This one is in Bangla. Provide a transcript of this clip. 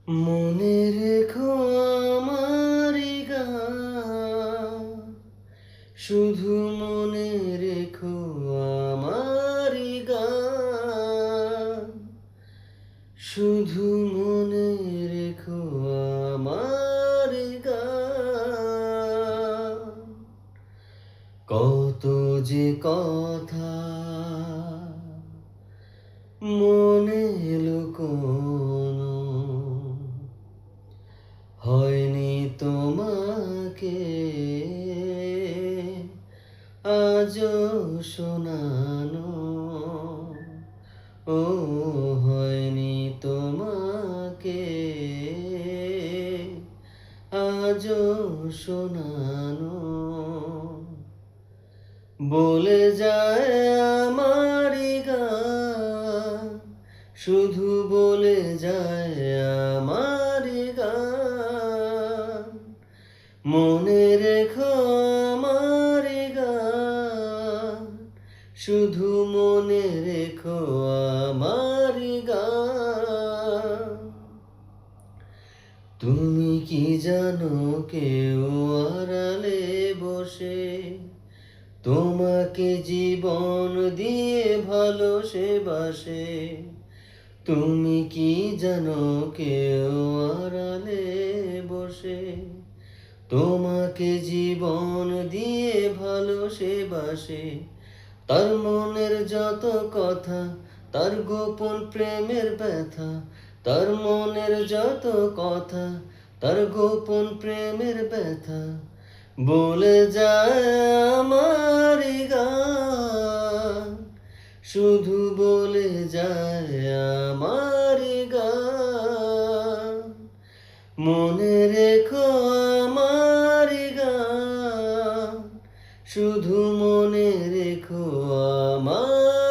মনে রেখো আমারি গান, শুধু মনে রেখো আমারি গান, শুধু মনে রেখো আমারি গান। কত যে কথা মনে লুকোনো, হয়নি তোমাকে আজও শোনানো। ও হয়নি তোমাকে আজও শোনানো। বলে যায় আমারি গান, শুধু বলে যায় আমারি গান। মনে রেখো আমারি গান, শুধু মনে রেখো আমারি গান। তুমি কি জানো কেউ আড়ালে বসে তোমাকে জীবন দিয়ে ভালোবাসে? তুমি কি জানো কেউ আড়ালে বসে তোমাকে জীবন দিয়ে ভালোবাসে? তার মনের যত কথা, তার গোপন প্রেমের ব্যথা, তার মনের যত কথা, তার গোপন প্রেমের ব্যথা বলে যায় আমারি গান, শুধু বলে যায় আমারি গান। মনে রেখো আমারি গান, শুধু মনে রেখো আমার